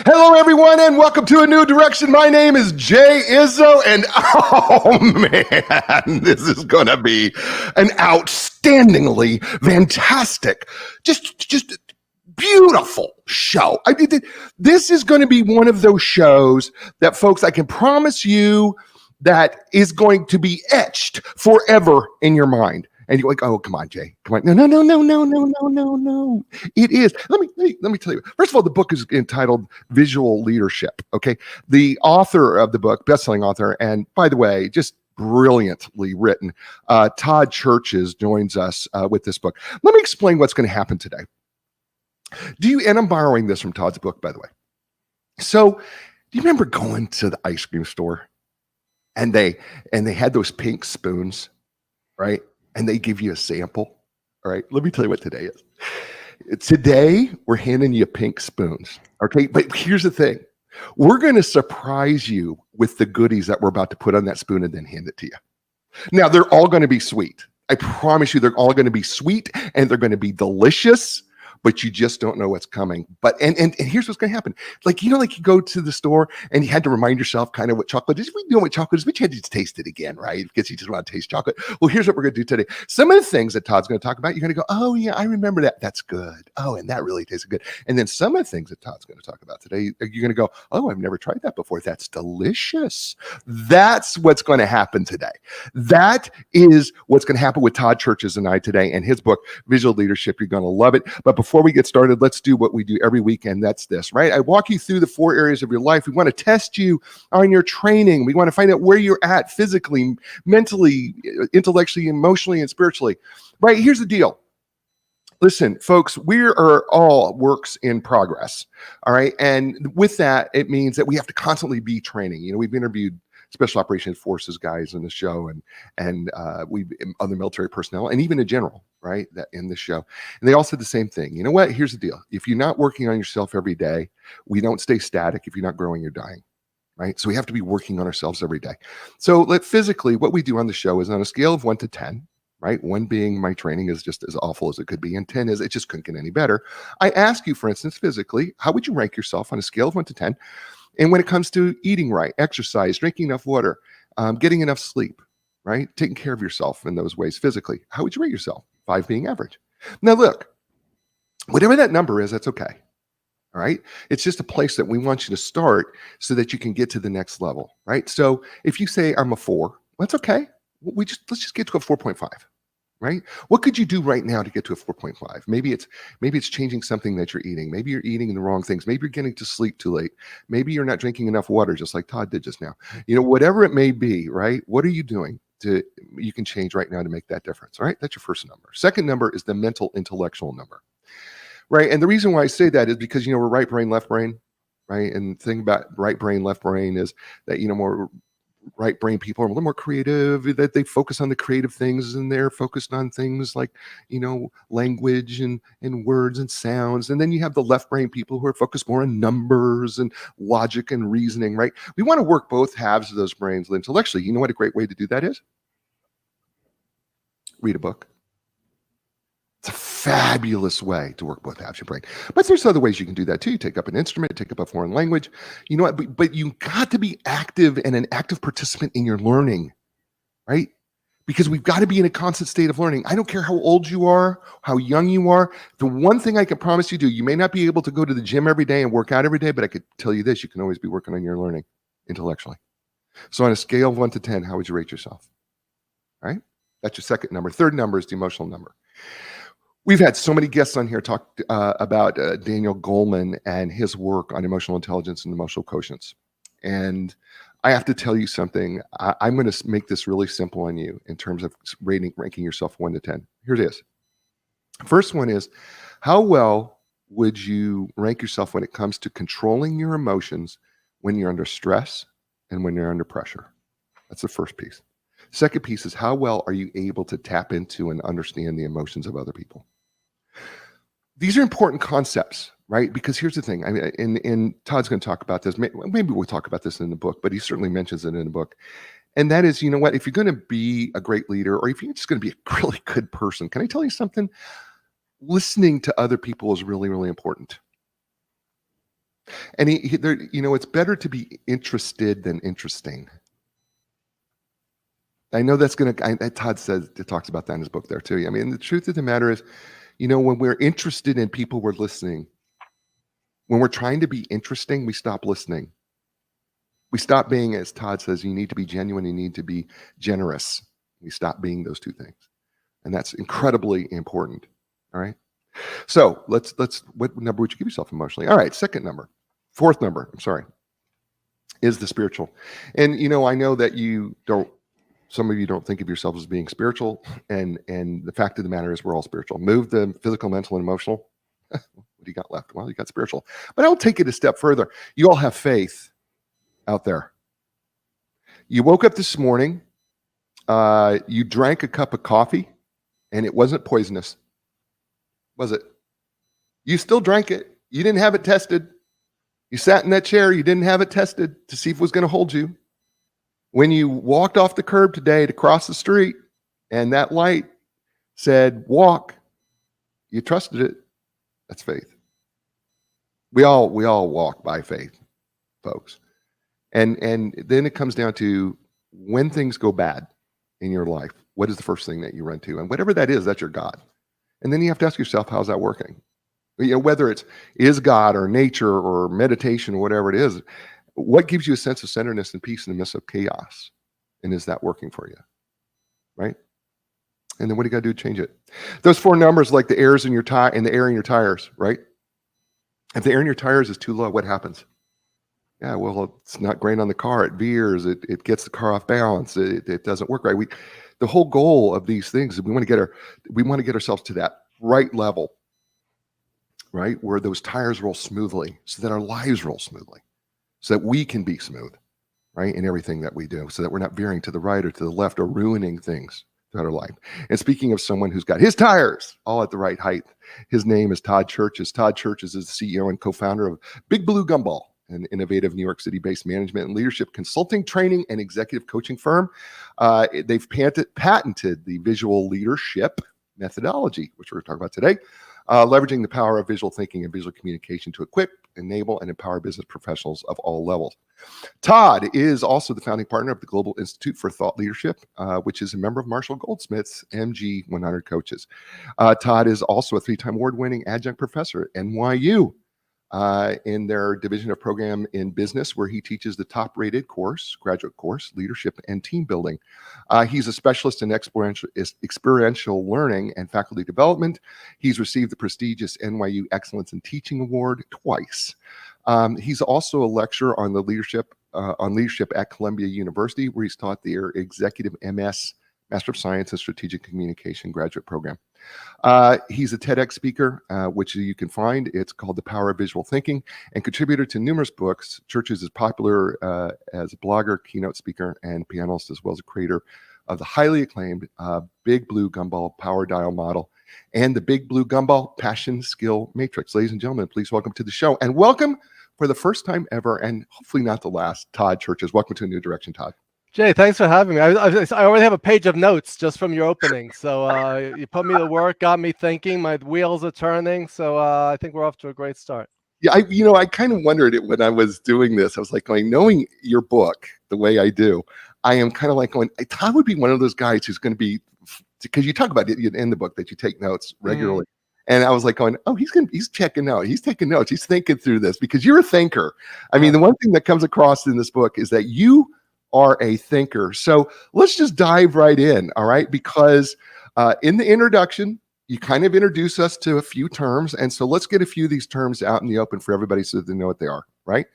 Hello, everyone, and welcome to A New Direction. My name is Jay Izzo, and oh man, this is going to be an outstandingly fantastic, just beautiful show. I mean, this is going to be one of those shows that, folks, I can promise you that is going to be etched forever in your mind. And you're like, oh, come on, Jay. Come on. No. It is. Let me tell you. First of all, the book is entitled Visual Leadership. Okay. The author of the book, best-selling author, and by the way, just brilliantly written, Todd Cherches joins us with this book. Let me explain what's going to happen today. And I'm borrowing this from Todd's book, by the way. So, do you remember going to the ice cream store and they had those pink spoons, right? And they give you a sample. All right, let me tell you what today is. Today, we're handing you pink spoons. Okay, but here's the thing. We're going to surprise you with the goodies that we're about to put on that spoon and then hand it to you. Now, they're all going to be sweet. I promise you, they're all going to be sweet and they're going to be delicious, but you just don't know what's coming. But and here's what's going to happen. Like you go to the store and you had to remind yourself kind of what chocolate is. We know what chocolate is, but you had to taste it again, right? Because you just want to taste chocolate. Well, here's what we're going to do today. Some of the things that Todd's going to talk about, you're going to go, oh yeah, I remember that. That's good. Oh, and that really tasted good. And then some of the things that Todd's going to talk about today, you're going to go, oh, I've never tried that before. That's delicious. That's what's going to happen today. That is what's going to happen with Todd Churches and I today and his book, Visual Leadership. You're going to love it. But before we get started, let's do what we do every week, and that's this, right? I walk you through the 4 areas of your life. We want to test you on your training. We want to find out where you're at physically, mentally, intellectually, emotionally, and spiritually, right? Here's the deal. Listen, folks, we are all works in progress, all right? And with that, it means that we have to constantly be training. We've interviewed Special Operations Forces guys in the show and we other military personnel and even in general, right, that in the show. And they all said the same thing. You know what? Here's the deal. If you're not working on yourself every day, we don't stay static. If you're not growing, you're dying, right? So we have to be working on ourselves every day. So physically, what we do on the show is on a scale of 1 to 10, right? 1 being my training is just as awful as it could be, and 10 is it just couldn't get any better. I ask you, for instance, physically, how would you rank yourself on a scale of 1 to 10? And when it comes to eating right, exercise, drinking enough water, getting enough sleep, right? Taking care of yourself in those ways physically, how would you rate yourself? 5 being average. Now look, whatever that number is, that's okay. All right. It's just a place that we want you to start so that you can get to the next level, right? So if you say I'm a 4, that's okay. Let's just get to a 4.5. Right? What could you do right now to get to a 4.5? Maybe it's changing something that you're eating. Maybe you're eating the wrong things. Maybe you're getting to sleep too late. Maybe you're not drinking enough water, just like Todd did just now. Whatever it may be, right? What are you doing you can change right now to make that difference? All right. That's your first number. Second number is the mental intellectual number, right? And the reason why I say that is because, we're right brain, left brain, right? And the thing about right brain, left brain is that, more right brain people are a little more creative, that they focus on the creative things and they're focused on things like, language and words and sounds. And then you have the left brain people who are focused more on numbers and logic and reasoning, right? We want to work both halves of those brains intellectually. You know what a great way to do that is? Read a book. It's a fabulous way to work both halves of your brain. But there's other ways you can do that too. You take up an instrument, take up a foreign language. You know what? But you got to be active and an active participant in your learning, right? Because we've got to be in a constant state of learning. I don't care how old you are, how young you are. The one thing I can promise you you may not be able to go to the gym every day and work out every day, but I could tell you this, you can always be working on your learning intellectually. So on a scale of 1 to 10, how would you rate yourself? All right? That's your second number. Third number is the emotional number. We've had so many guests on here talk about Daniel Goleman and his work on emotional intelligence and emotional quotients. And I have to tell you something. I'm going to make this really simple on you in terms of ranking yourself 1 to 10. Here it is. First one is, how well would you rank yourself when it comes to controlling your emotions when you're under stress and when you're under pressure? That's the first piece. Second piece is, how well are you able to tap into and understand the emotions of other people? These are important concepts, right? Because here's the thing. I mean, and Todd's going to talk about this. Maybe we'll talk about this in the book, but he certainly mentions it in the book. And that is, you know what? If you're going to be a great leader, or if you're just going to be a really good person, can I tell you something? Listening to other people is really, really important. And it's better to be interested than interesting. I know that's Todd talks about that in his book there too. I mean, the truth of the matter is, when we're interested in people, we're listening. When we're trying to be interesting, we stop listening. We stop being, as Todd says, you need to be genuine, you need to be generous. We stop being those two things. And that's incredibly important. All right. So what number would you give yourself emotionally? All right. Fourth number, is the spiritual. And, I know that some of you don't think of yourself as being spiritual. And the fact of the matter is we're all spiritual. Move the physical, mental, and emotional. What do you got left? Well, you got spiritual. But I'll take it a step further. You all have faith out there. You woke up this morning, you drank a cup of coffee, and it wasn't poisonous, was it? You still drank it. You didn't have it tested. You sat in that chair, you didn't have it tested to see if it was going to hold you. When you walked off the curb today to cross the street, and that light said, walk, you trusted it. That's faith. We all walk by faith, folks. And then it comes down to when things go bad in your life, what is the first thing that you run to? And whatever that is, that's your God. And then you have to ask yourself, how's that working? Whether is God or nature or meditation or whatever it is, what gives you a sense of centeredness and peace in the midst of chaos? And is that working for you? Right? And then what do you got to do to change it? Those four numbers, like the air in your tires, right? If the air in your tires is too low, what happens? Yeah, well, it's not great on the car. It veers. It gets the car off balance. It doesn't work right. The whole goal of these things is we want to get ourselves to that right level, right, where those tires roll smoothly, so that our lives roll smoothly, so that we can be smooth, right, in everything that we do, so that we're not veering to the right or to the left or ruining things throughout our life. And speaking of someone who's got his tires all at the right height, his name is Todd Churches. Todd Churches is the CEO and co-founder of Big Blue Gumball, an innovative New York City-based management and leadership consulting, training, and executive coaching firm. They've patented the visual leadership methodology, which we're talking about today, leveraging the power of visual thinking and visual communication to equip, enable, and empower business professionals of all levels. Todd is also the founding partner of the Global Institute for Thought Leadership, which is a member of Marshall Goldsmith's MG 100 Coaches. Todd is also a 3-time award-winning adjunct professor at NYU. In their division of program in business, where he teaches the top-rated graduate course, leadership and team building. He's a specialist in experiential learning and faculty development. He's received the prestigious NYU Excellence in Teaching Award twice. He's also a lecturer on leadership at Columbia University, where he's taught their executive MS, Master of Science in Strategic Communication graduate program. He's a TEDx speaker, which you can find. It's called The Power of Visual Thinking, and contributor to numerous books. Churches is popular as a blogger, keynote speaker, and panelist, as well as a creator of the highly acclaimed Big Blue Gumball Power Dial Model and the Big Blue Gumball Passion Skill Matrix. Ladies and gentlemen, please welcome to the show, and welcome for the first time ever, and hopefully not the last, Todd Churches. Welcome to A New Direction, Todd. Jay, thanks for having me. I already have a page of notes just from your opening. So you put me to work, got me thinking. My wheels are turning. So I think we're off to a great start. Yeah, I kind of wondered it when I was doing this. I was like knowing your book the way I do, I am kind of like going, Todd would be one of those guys who's going to be, because you talk about it in the book that you take notes regularly. And I was like going, oh, he's checking out. He's taking notes. He's thinking through this, because you're a thinker. I mean, the one thing that comes across in this book is that you are a thinker. So let's just dive right in, all right? Because in the introduction, you kind of introduce us to a few terms. And so let's get a few of these terms out in the open for everybody so that they know what they are, right?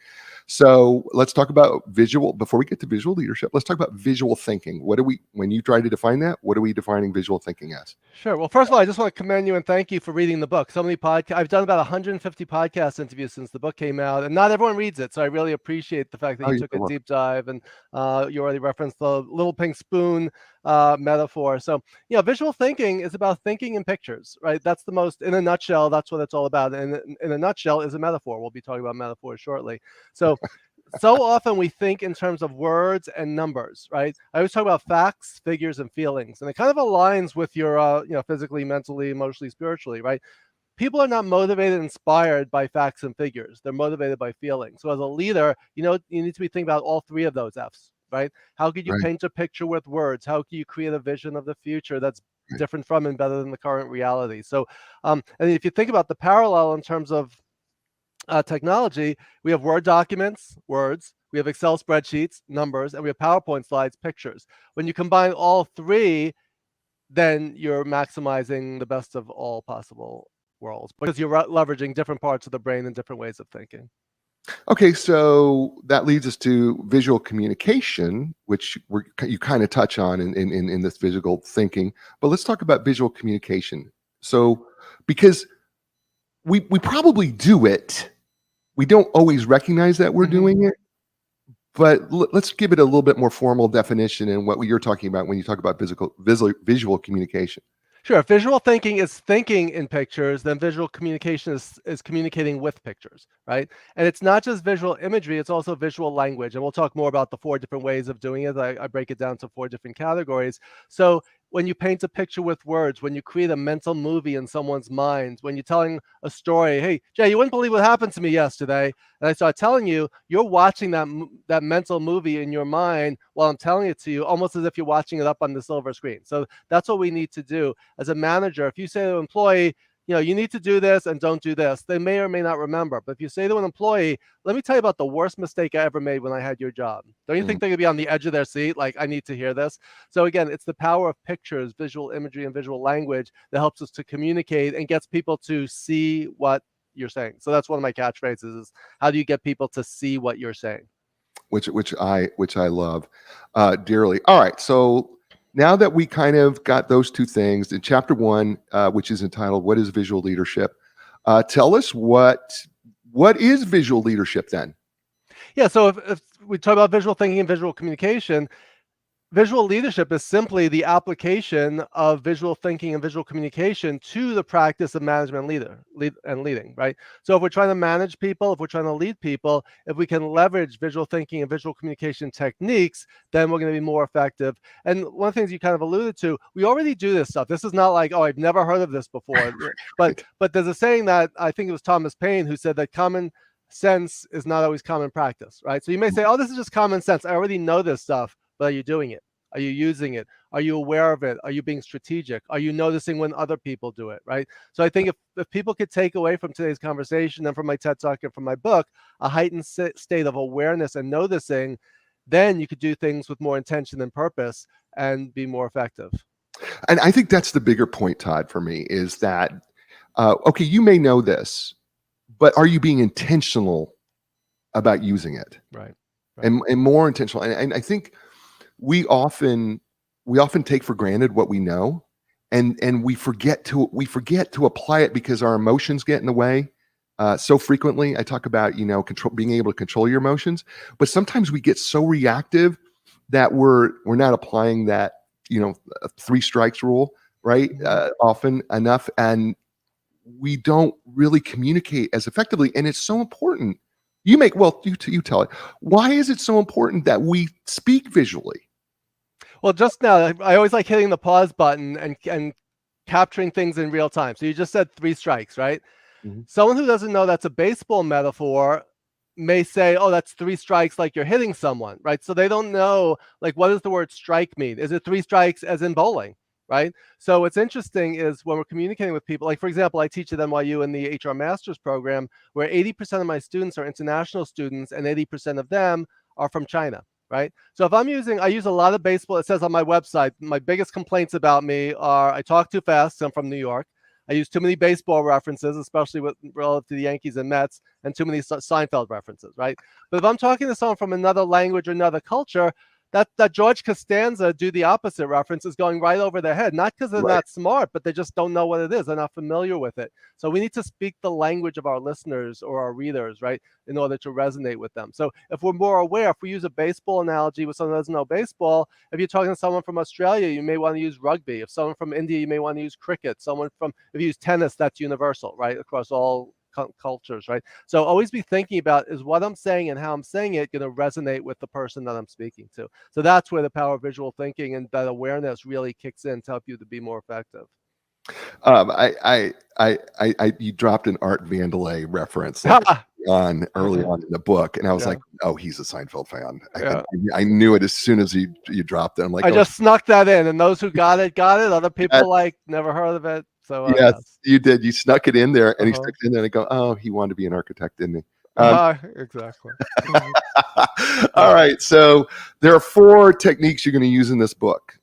So let's talk about before we get to visual leadership, let's talk about visual thinking. When you try to define that, what are we defining visual thinking as? Sure. Well, first of all, I just want to commend you and thank you for reading the book. So many podcasts, I've done about 150 podcast interviews since the book came out, and not everyone reads it. So I really appreciate the fact that you took a deep dive, and you already referenced the little pink spoon metaphor. So, visual thinking is about thinking in pictures, right? That's the most, in a nutshell, that's what it's all about. And in a nutshell is a metaphor. We'll be talking about metaphors shortly. So often we think in terms of words and numbers, right? I always talk about facts, figures, and feelings, and it kind of aligns with your, physically, mentally, emotionally, spiritually, right? people are not motivated and inspired by facts and figures. They're motivated by feelings. So as a leader, you need to be thinking about all three of those F's, right? How could you paint a picture with words? How can you create a vision of the future that's different from and better than the current reality? So, and if you think about the parallel in terms of technology, we have Word documents, words, we have Excel spreadsheets, numbers, and we have PowerPoint slides, pictures. When you combine all three, then you're maximizing the best of all possible worlds because you're leveraging different parts of the brain and different ways of thinking. Okay, so that leads us to visual communication, which you kind of touch on in this visual thinking. But let's talk about visual communication. So, because we probably do it, we don't always recognize that we're doing it. But let's give it a little bit more formal definition in what you're talking about when you talk about visual communication. Sure. If visual thinking is thinking in pictures, then visual communication is communicating with pictures, right? And it's not just visual imagery, it's also visual language. And we'll talk more about the 4 different ways of doing it. I break it down to 4 different categories. So when you paint a picture with words, when you create a mental movie in someone's mind, when you're telling a story, hey, Jay, you wouldn't believe what happened to me yesterday. And I start telling you, you're watching that mental movie in your mind while I'm telling it to you, almost as if you're watching it up on the silver screen. So that's what we need to do. As a manager, if you say to an employee, you need to do this and don't do this, they may or may not remember. But if you say to an employee, let me tell you about the worst mistake I ever made when I had your job, don't you think they're going to be on the edge of their seat? Like, I need to hear this. So again, it's the power of pictures, visual imagery, and visual language that helps us to communicate and gets people to see what you're saying. So that's one of my catchphrases is how do you get people to see what you're saying? Which I love dearly. All right, so now that we kind of got those 2 things in chapter 1, which is entitled "What is Visual Leadership?" Tell us what is visual leadership then? Yeah, so if we talk about visual thinking and visual communication, visual leadership is simply the application of visual thinking and visual communication to the practice of management and leading, right? So if we're trying to manage people, if we're trying to lead people, if we can leverage visual thinking and visual communication techniques, then we're going to be more effective. And one of the things you kind of alluded to, we already do this stuff. This is not like, oh, I've never heard of this before. But there's a saying that I think it was Thomas Paine who said that common sense is not always common practice, right? So you may say, oh, this is just common sense. I already know this stuff. But are you doing it? Are you using it? Are you aware of it? Are you being strategic? Are you noticing when other people do it, right? So I think if people could take away from today's conversation and from my TED Talk and from my book, a heightened state of awareness and noticing, then you could do things with more intention and purpose and be more effective. And I think that's the bigger point, Todd, for me, is that, okay, you may know this, but are you being intentional about using it? Right. And more intentional. And I think we often take for granted what we know, and we forget to apply it because our emotions get in the way so frequently. I talk about being able to control your emotions, but sometimes we get so reactive that we're not applying that 3 strikes rule, right? Often enough, and we don't really communicate as effectively. And it's so important. You tell it. Why is it so important that we speak visually? Well, just now, I always like hitting the pause button and capturing things in real time. So you just said 3 strikes, right? Someone who doesn't know that's a baseball metaphor may say, oh, that's 3 strikes like you're hitting someone, right? So they don't know, like, what does the word strike mean? Is it 3 strikes as in bowling, right? So what's interesting is when we're communicating with people, like, for example, I teach at NYU in the HR Master's program, where 80% of my students are international students and 80% of them are from China. Right. So if I use a lot of baseball. It says on my website, my biggest complaints about me are I talk too fast. I'm from New York. I use too many baseball references, especially relative to the Yankees and Mets, and too many Seinfeld references. Right. But if I'm talking to someone from another language or another culture, that George Costanza do the opposite reference is going right over their head, not because they're not smart, but they just don't know what it is. They're not familiar with it. So we need to speak the language of our listeners or our readers, right, in order to resonate with them. So if we're more aware, if we use a baseball analogy with someone who doesn't know baseball, if you're talking to someone from Australia, you may want to use rugby. If someone from India, you may want to use cricket. If you use tennis, that's universal, right, across all cultures, right? So always be thinking about, is what I'm saying and how I'm saying it going to resonate with the person that I'm speaking to? So that's where the power of visual thinking and that awareness really kicks in to help you to be more effective. You dropped an Art Vandelay reference early on in the book, and I was like, "Oh, he's a Seinfeld fan." I knew it as soon as you dropped it. I'm like, I just snuck that in, and those who got it. Other people like never heard of it. So yes, you did. You snuck it in there, and he stuck it in there, and I go, "Oh, he wanted to be an architect, didn't he?" Exactly. All right. So there are 4 techniques you're going to use in this book.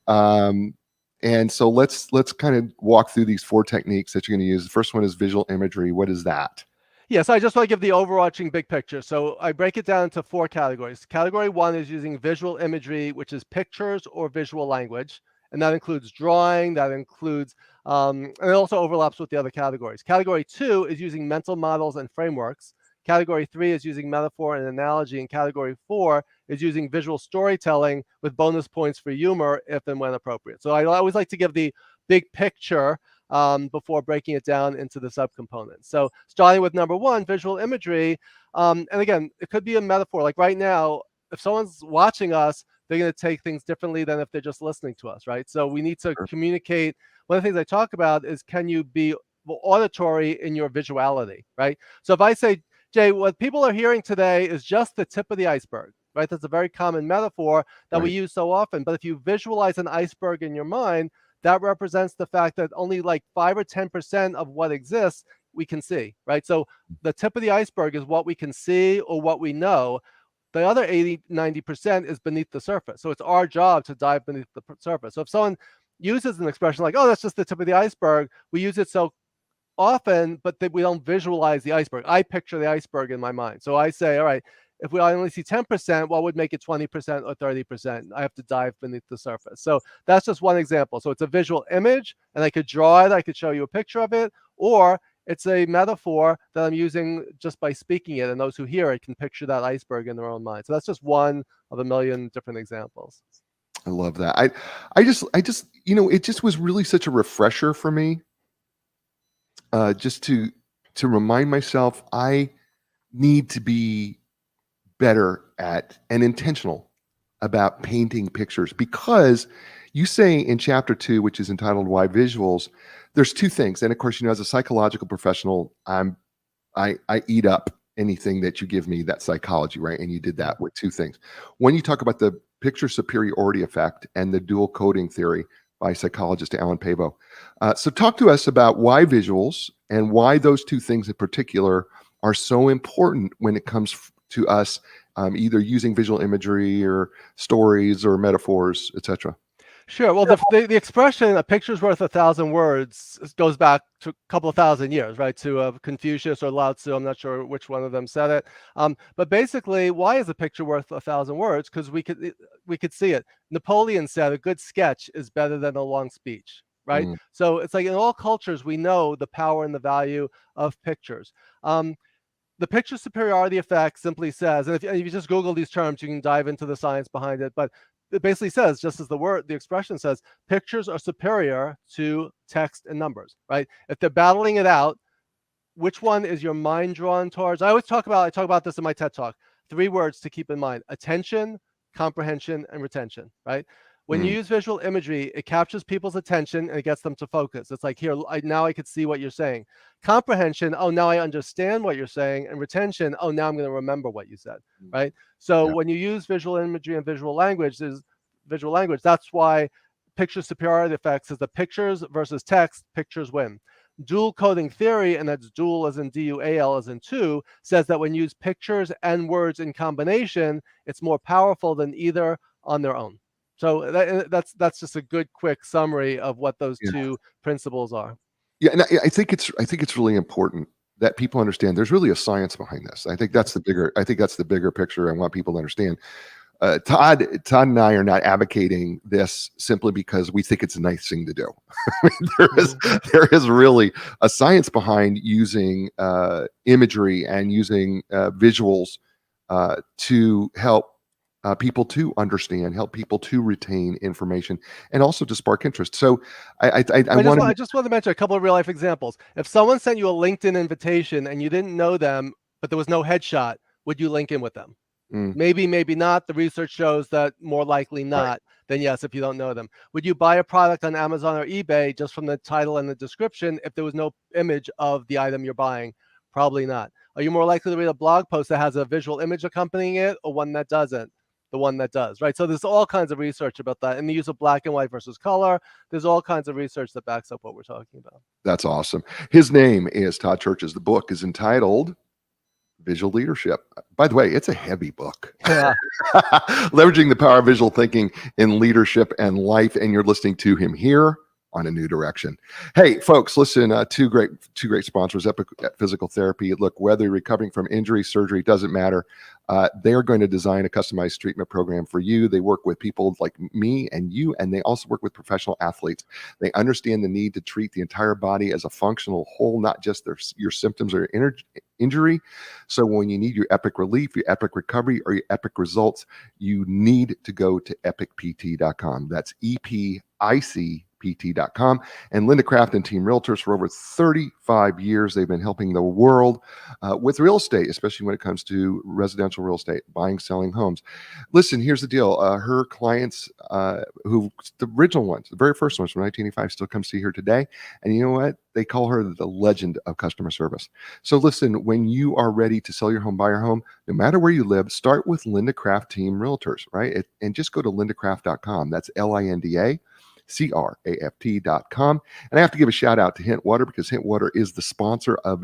And so let's kind of walk through these 4 techniques that you're going to use. The first one is visual imagery. What is that? Yes, I just want to give the overarching big picture. So I break it down into 4 categories. Category 1 is using visual imagery, which is pictures or visual language. And that includes drawing, that includes, and it also overlaps with the other categories. Category 2 is using mental models and frameworks. Category 3 is using metaphor and analogy. And category 4 is using visual storytelling with bonus points for humor if and when appropriate. So I always like to give the big picture before breaking it down into the subcomponents. So starting with number 1, visual imagery. And again, it could be a metaphor. Like right now, if someone's watching us, they're going to take things differently than if they're just listening to us, right? So we need to communicate. One of the things I talk about is, can you be auditory in your visuality, right? So if I say, Jay, what people are hearing today is just the tip of the iceberg, right? That's a very common metaphor that we use so often. But if you visualize an iceberg in your mind, that represents the fact that only like 5 or 10% of what exists we can see, right? So the tip of the iceberg is what we can see or what we know. The other 80, 90% is beneath the surface. So it's our job to dive beneath the surface. So if someone uses an expression like, oh, that's just the tip of the iceberg, we use it so often, but we don't visualize the iceberg. I picture the iceberg in my mind. So I say, all right, if I only see 10%, what would make it 20% or 30%? I have to dive beneath the surface. So that's just one example. So it's a visual image, and I could draw it. I could show you a picture of it, or it's a metaphor that I'm using just by speaking it, and those who hear it can picture that iceberg in their own mind. So that's just one of a million different examples. I love that. I just, it just was really such a refresher for me. Just to remind myself, I need to be better at and intentional about painting pictures, because you say in chapter 2, which is entitled Why Visuals, there's 2 things. And of course, as a psychological professional, I eat up anything that you give me that's psychology, right? And you did that with 2 things. When you talk about the picture superiority effect and the dual coding theory by psychologist Alan Pavo. So talk to us about why visuals and why those 2 things in particular are so important when it comes to us either using visual imagery or stories or metaphors, etc. Sure. Well, the expression "a picture's worth 1,000 words" goes back to a couple of thousand years, right? To Confucius or Lao Tzu. I'm not sure which one of them said it. But basically, why is a picture worth 1,000 words? Because we could see it. Napoleon said, "A good sketch is better than a long speech." Right. So it's like in all cultures, we know the power and the value of pictures. The picture superiority effect simply says, and if you just Google these terms, you can dive into the science behind it. But it basically says, just as the expression says, pictures are superior to text and numbers, right? If they're battling it out, which one is your mind drawn towards? I talk about this in my TED Talk. 3 words to keep in mind: attention, comprehension, and retention, right? When you use visual imagery, it captures people's attention and it gets them to focus. It's like, here, now I could see what you're saying. Comprehension, oh, now I understand what you're saying. And retention, oh, now I'm going to remember what you said, right? So when you use visual imagery and visual language, that's why picture superiority effects is the pictures versus text, pictures win. Dual coding theory, and that's dual as in dual as in 2, says that when you use pictures and words in combination, it's more powerful than either on their own. So that's just a good quick summary of what those 2 principles are. Yeah, and I think it's really important that people understand there's really a science behind this. I think that's the bigger picture I want people to understand. Todd and I are not advocating this simply because we think it's a nice thing to do. I mean, there is really a science behind using imagery and using visuals to help people to understand, help people to retain information, and also to spark interest. So I just want to mention a couple of real life examples. If someone sent you a LinkedIn invitation and you didn't know them, but there was no headshot, would you link in with them? Maybe, maybe not. The research shows that more likely not than yes if you don't know them. Would you buy a product on Amazon or eBay just from the title and the description if there was no image of the item you're buying? Probably not. Are you more likely to read a blog post that has a visual image accompanying it or one that doesn't? The one that does, right? So there's all kinds of research about that. And the use of black and white versus color, there's all kinds of research that backs up what we're talking about. That's awesome. His name is Todd Churches. The book is entitled Visual Leadership. By the way, it's a heavy book. Yeah. Leveraging the power of visual thinking in leadership and life. And you're listening to him here on A New Direction. Hey, folks, listen, two great sponsors, Epic Physical Therapy. Look, whether you're recovering from injury, surgery, doesn't matter. They're going to design a customized treatment program for you. They work with people like me and you, and they also work with professional athletes. They understand the need to treat the entire body as a functional whole, not just your symptoms or your injury. So when you need your epic relief, your epic recovery, or your epic results, you need to go to epicpt.com. That's EPIC.pt.com. And Linda Craft and Team Realtors, for over 35 years, they've been helping the world with real estate, especially when it comes to residential real estate, buying, selling homes. Listen, here's the deal. Her clients, who the original ones, the very first ones from 1985, still come see her today. And you know what? They call her the legend of customer service. So listen, when you are ready to sell your home, buy your home, no matter where you live, start with Linda Craft Team Realtors, right? And just go to lindacraft.com. That's LINDACRAFT.com. And I have to give a shout out to Hint Water, because Hint Water is the sponsor of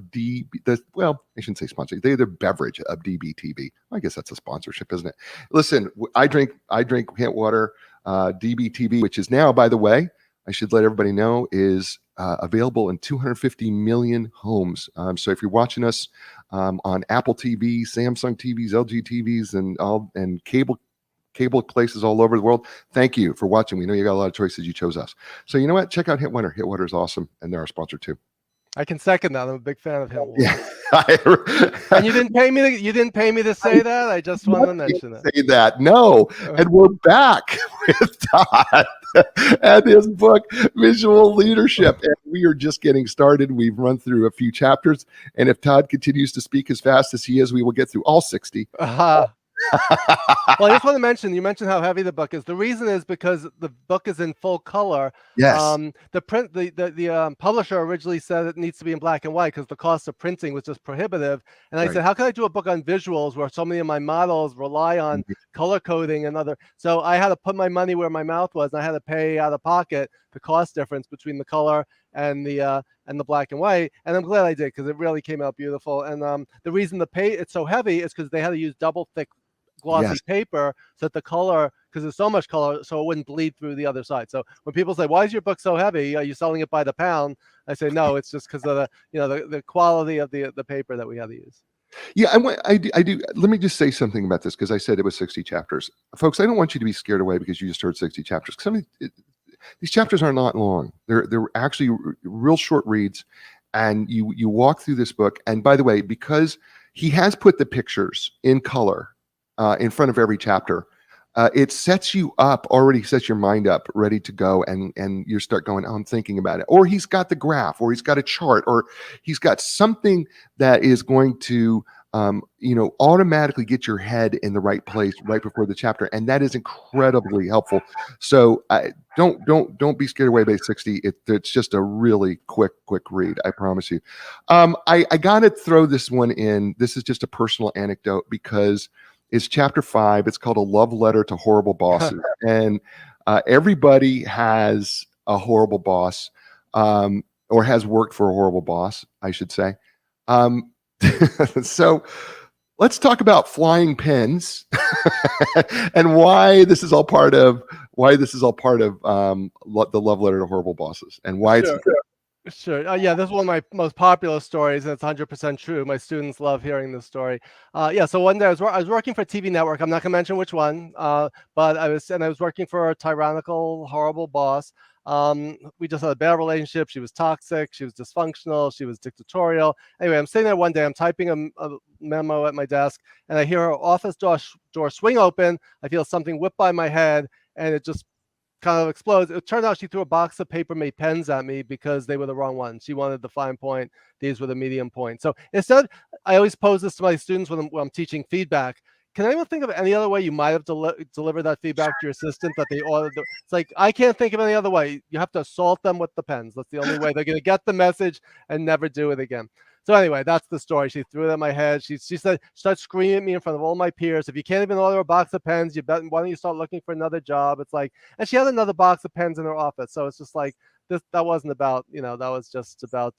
well, I shouldn't say sponsor. They're the beverage of DBTV. I guess that's a sponsorship, isn't it? Listen, I drink Hint Water, DBTV, which is now, by the way, I should let everybody know, is available in 250 million homes. So if you're watching us on Apple TV, Samsung TVs, LG TVs, and cable places all over the world, thank you for watching. We know you got a lot of choices. You chose us. So you know what? Check out Hint Water. Hint Water is awesome, and they're our sponsor too. I can second that. I'm a big fan of Hint Water. Yeah. And you didn't pay me to say that. I just wanted to mention that. Say that. No. And we're back with Todd and his book, Visual Leadership. And we are just getting started. We've run through a few chapters. And if Todd continues to speak as fast as he is, we will get through all 60. Well, I just want to mention, you mentioned how heavy the book is. The reason is because the book is in full color. Yes. The publisher originally said it needs to be in black and white because the cost of printing was just prohibitive. And I said, how can I do a book on visuals where so many of my models rely on color coding and other? So I had to put my money where my mouth was, and I had to pay out of pocket the cost difference between the color and the black and white. And I'm glad I did, because it really came out beautiful. And the reason it's so heavy is because they had to use double thick glossy paper so that the color, because there's so much color, so it wouldn't bleed through the other side. So when people say, why is your book so heavy? Are you selling it by the pound? I say, no, it's just because of the quality of the paper that we had to use. Yeah, I do. Let me just say something about this, because I said it was 60 chapters. Folks, I don't want you to be scared away because you just heard 60 chapters. These chapters are not long. They're actually real short reads, and you walk through this book. And by the way, because he has put the pictures in color in front of every chapter, it sets you up, already sets your mind up, ready to go, and you start going, oh, I'm thinking about it. Or he's got the graph, or he's got a chart, or he's got something that is going to automatically get your head in the right place right before the chapter, and that is incredibly helpful. So don't be scared away by 60. It's just a really quick read, I promise you. I gotta throw this one in. This is just a personal anecdote, because it's chapter 5. It's called A Love Letter to Horrible Bosses. And everybody has a horrible boss, or has worked for a horrible boss, I should say. So let's talk about flying pens and why this is all part of the Love Letter to Horrible Bosses, and why it's Sure. Yeah, this is one of my most popular stories, and it's 100% true. My students love hearing this story. So one day I was working for a TV network. I'm not going to mention which one, but I was working for a tyrannical, horrible boss. We just had a bad relationship. She was toxic. She was dysfunctional. She was dictatorial. Anyway, I'm sitting there one day. I'm typing a memo at my desk, and I hear her office door swing open. I feel something whip by my head, and it just kind of explodes. It turned out she threw a box of paper-made pens at me because they were the wrong ones. She wanted the fine point. These were the medium point. So instead, I always pose this to my students when I'm teaching feedback. can anyone think of any other way you might have delivered that feedback to your assistant that they ought to do? It's like, I can't think of any other way. You have to assault them with the pens. That's the only way they're going to get the message and never do it again. So anyway, that's the story. She threw it at my head. She said, start screaming at me in front of all my peers. If you can't even order a box of pens, why don't you start looking for another job? It's like, and she had another box of pens in her office. So it's just like, that wasn't about, that was just about,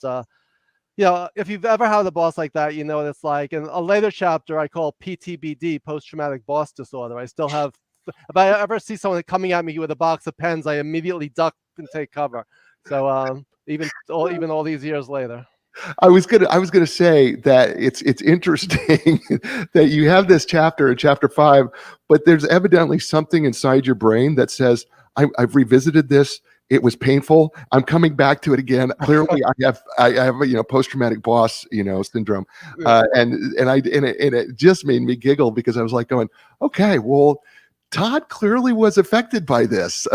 if you've ever had a boss like that, you know what it's like. And a later chapter I call PTBD, Post-Traumatic Boss Disorder. I still have, if I ever see someone coming at me with a box of pens, I immediately duck and take cover. So even all these years later. I was gonna say that it's interesting that you have this chapter in chapter 5, but there's evidently something inside your brain that says, I've revisited this. It was painful. I'm coming back to it again. Clearly, I have post-traumatic boss syndrome, and it just made me giggle because I was like going, okay, well, Todd clearly was affected by this.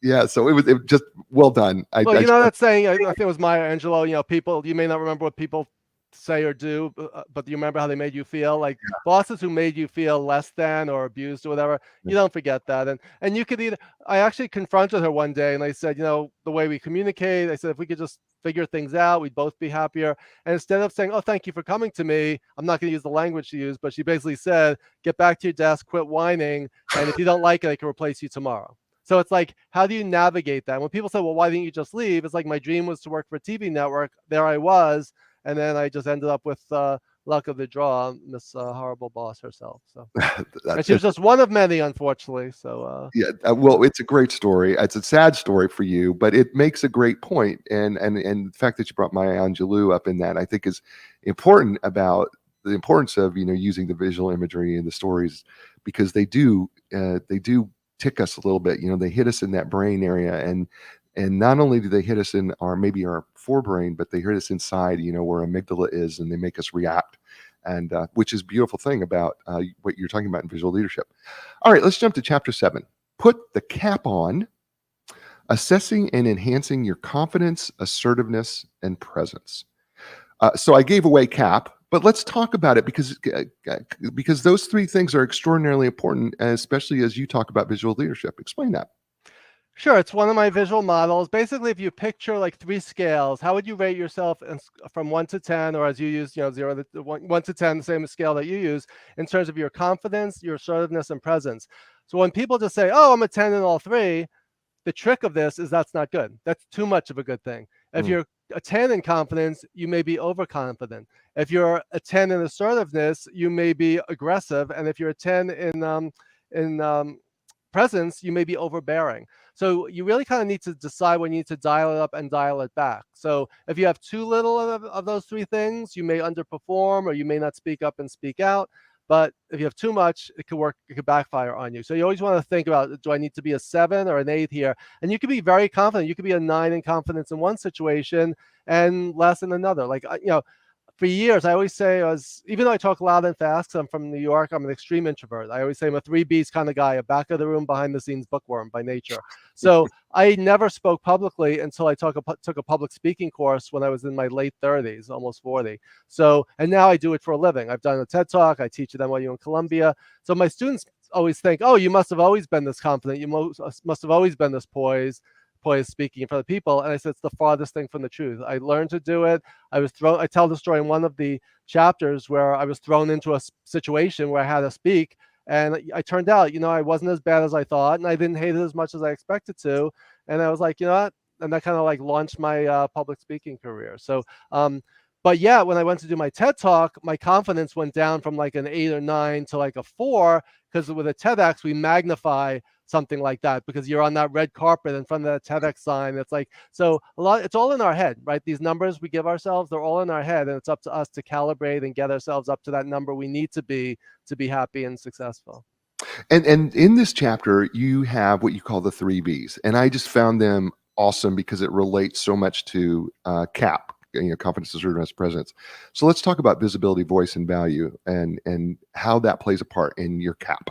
Yeah, so it was just well done. That saying, I think it was Maya Angelou, people, you may not remember what people say or do, but you remember how they made you feel. Like bosses who made you feel less than or abused or whatever, you don't forget that. And you could I actually confronted her one day and I said, the way we communicate, I said, if we could just figure things out, we'd both be happier. And instead of saying, oh, thank you for coming to me, I'm not going to use the language she used, but she basically said, get back to your desk, quit whining, and if you don't like it, I can replace you tomorrow. So it's like, how do you navigate that? When people say, well, why didn't you just leave? It's like, my dream was to work for a TV network. There I was. And then I just ended up with luck of the draw, Miss Horrible Boss herself. So and she was just one of many, unfortunately. So well, it's a great story. It's a sad story for you, but it makes a great point. And the fact that you brought Maya Angelou up in that, I think, is important about the importance of using the visual imagery and the stories, because they do tick us a little bit. They hit us in that brain area, and not only do they hit us in our forebrain, but they hit us inside, where amygdala is, and they make us react, and which is a beautiful thing about what you're talking about in visual leadership. All right, let's jump to chapter 7. Put the cap on, assessing and enhancing your confidence, assertiveness, and presence. So I gave away cap, but let's talk about it because those 3 things are extraordinarily important, especially as you talk about visual leadership. Explain that. Sure, it's one of my visual models. Basically, if you picture like 3 scales, how would you rate yourself from 1 to 10, or as you use, 0 to 1 to 10, the same scale that you use, in terms of your confidence, your assertiveness, and presence? So when people just say, oh, I'm a 10 in all 3, the trick of this is that's not good. That's too much of a good thing. If you're a 10 in confidence, you may be overconfident. If you're a 10 in assertiveness, you may be aggressive. And if you're a 10 in presence, you may be overbearing. So you really kind of need to decide when you need to dial it up and dial it back. So if you have too little of those 3 things, you may underperform, or you may not speak up and speak out. But if you have too much, it could backfire on you. So you always want to think about, do I need to be a 7 or an 8 here? And you can be very confident. You could be a 9 in confidence in one situation and less in another. Like, for years, I always say, even though I talk loud and fast, 'cause I'm from New York, I'm an extreme introvert. I always say I'm a 3 Bs kind of guy, a back of the room, behind the scenes bookworm by nature. So I never spoke publicly until I took a public speaking course when I was in my late 30s, almost 40. So, and now I do it for a living. I've done a TED Talk. I teach at NYU in Columbia. So my students always think, oh, you must have always been this confident. You must have always been this poised speaking in front of people. And I said, it's the farthest thing from the truth. I learned to do it. I tell the story in one of the chapters where I was thrown into a situation where I had to speak. And I turned out, I wasn't as bad as I thought, and I didn't hate it as much as I expected to. And I was like, you know what? And that kind of like launched my public speaking career. So, but yeah, when I went to do my TED Talk, my confidence went down from like an 8 or 9 to like a 4, because with a TEDx, we magnify something like that because you're on that red carpet in front of that TEDx sign. It's like, so it's all in our head, right? These numbers we give ourselves, they're all in our head, and it's up to us to calibrate and get ourselves up to that number we need to be happy and successful. And in this chapter, you have what you call the 3 Bs, and I just found them awesome because it relates so much to CAP, confidence, assertiveness, presence. So let's talk about visibility, voice, and value, and how that plays a part in your CAP.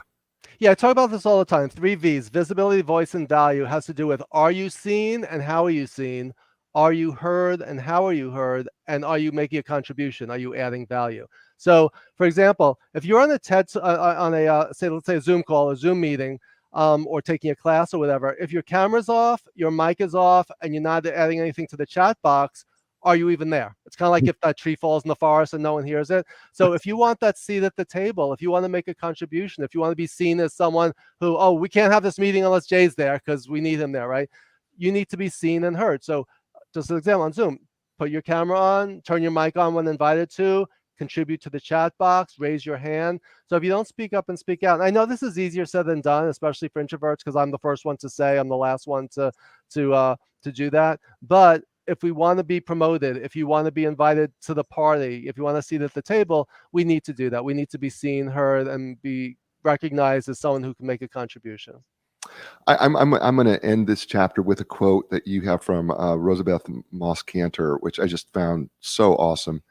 Yeah, I talk about this all the time. 3 Vs, visibility, voice, and value, has to do with, are you seen and how are you seen? Are you heard and how are you heard? And are you making a contribution? Are you adding value? So, for example, if you're on a let's say a Zoom call, a Zoom meeting, or taking a class or whatever, if your camera's off, your mic is off, and you're not adding anything to the chat box, are you even there? It's kind of like if that tree falls in the forest and no one hears it. So if you want that seat at the table, if you want to make a contribution, if you want to be seen as someone who, oh, we can't have this meeting unless Jay's there because we need him there, right? You need to be seen and heard. So just an example on Zoom, put your camera on, turn your mic on when invited to, contribute to the chat box, raise your hand. So if you don't speak up and speak out, and I know this is easier said than done, especially for introverts, because I'm the first one to say, I'm the last one to do that. But if we want to be promoted, if you want to be invited to the party, if you want a seat at the table, we need to do that. We need to be seen, heard, and be recognized as someone who can make a contribution. I'm going to end this chapter with a quote that you have from Rosabeth Moss Cantor, which I just found so awesome.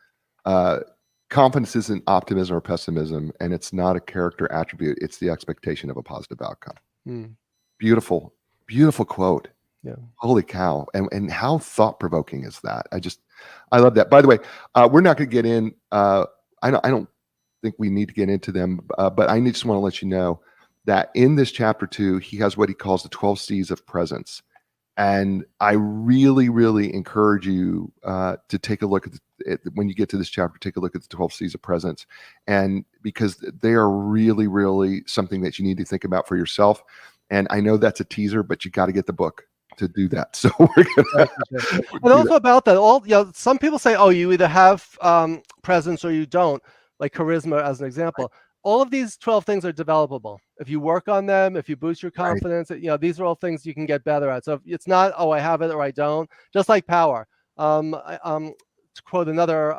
Confidence isn't optimism or pessimism, and it's not a character attribute. It's the expectation of a positive outcome. Beautiful, beautiful quote. Yeah. Holy cow. And how thought-provoking is that? I love that. By the way, we're not going to get in. I don't think we need to get into them, but I just want to let you know that in this chapter 2, he has what he calls the 12 C's of presence. And I really, really encourage you to take a look at when you get to this chapter, take a look at the 12 C's of presence. And because they are really, really something that you need to think about for yourself. And I know that's a teaser, but you got to get the book to do that. So we're gonna and also about that, some people say, oh, you either have presence or you don't, like charisma as an example. All of these 12 things are developable. If you work on them, if you boost your confidence, these are all things you can get better at. So it's not, oh, I have it or I don't. Just like power. To quote another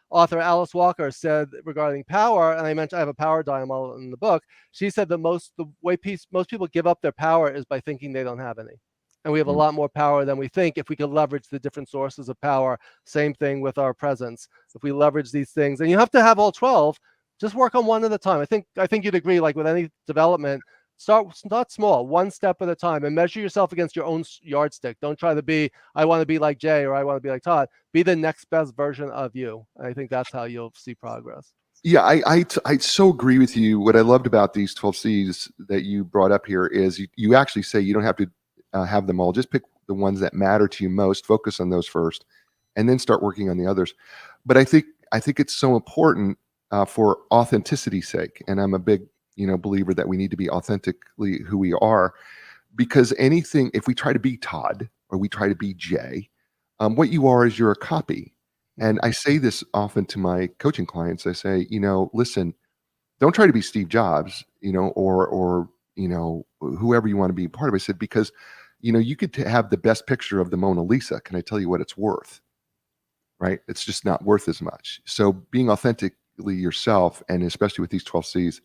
author, Alice Walker, said regarding power, and I mentioned I have a power diamond in the book. She said that the way most people give up their power is by thinking they don't have any. And we have a lot more power than we think if we could leverage the different sources of power. Same thing with our presence. If we leverage these things, and you have to have all 12, just work on one at a time. I think you'd agree, like with any development, start small, one step at a time, and measure yourself against your own yardstick. Don't try to be, I want to be like Jay or I want to be like Todd. Be the next best version of you. And I think that's how you'll see progress. Yeah, I so agree with you. What I loved about these 12 C's that you brought up here is you actually say you don't have to have them all. Just pick the ones that matter to you most, focus on those first, and then start working on the others. But I think it's so important for authenticity's sake. And I'm a big, believer that we need to be authentically who we are, because if we try to be Todd or we try to be Jay, what you are is you're a copy. And I say this often to my coaching clients. I say, listen, don't try to be Steve Jobs, or whoever you want to be part of. I said, because, you could have the best picture of the Mona Lisa. Can I tell you what it's worth? Right? It's just not worth as much. So being authentically yourself, and especially with these 12 C's,